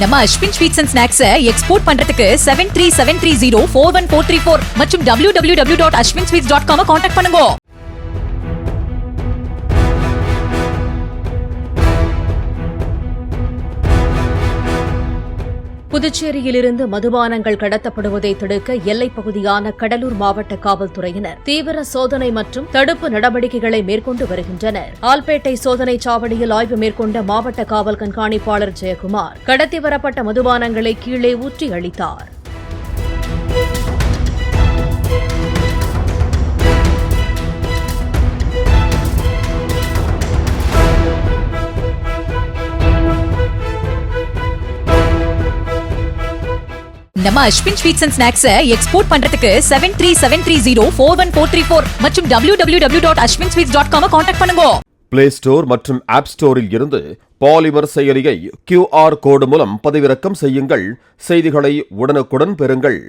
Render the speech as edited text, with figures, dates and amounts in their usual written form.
நம்ம Ashwin sweets and snacks export பண்றதுக்கு 7373041434 மற்றும் www.ashwinsweets.com கான்டாக்ட் பண்ணுங்க. புதுச்சேரியிலிருந்து மதுபானங்கள் கடத்தப்படுவதை தடுக்க எல்லைப் பகுதியான கடலூர் மாவட்ட காவல்துறையினர் தீவிர சோதனை மற்றும் தடுப்பு நடவடிக்கைகளை மேற்கொண்டு வருகின்றனர். ஆல்பேட்டை சோதனை சாவடியில் ஆய்வு மேற்கொண்ட மாவட்ட காவல் கண்காணிப்பாளர் ஜெயக்குமார் கடத்தி வரப்பட்ட மதுபானங்களை கீழே ஊற்றி அளித்தார். நம்ம Ashwin sweets and snacks export பண்றதுக்கு 7373041434 மற்றும் www.ashwinsweets.com கான்டாக்ட் பண்ணுங்க. பிளே ஸ்டோர் மற்றும் ஆப் ஸ்டோரில் இருந்து பாலிமர் செயலியை QR கோடு மூலம் பதிவிறக்கம் செய்யுங்கள். செய்திகளை உடனுக்குடன் பெறுங்கள்.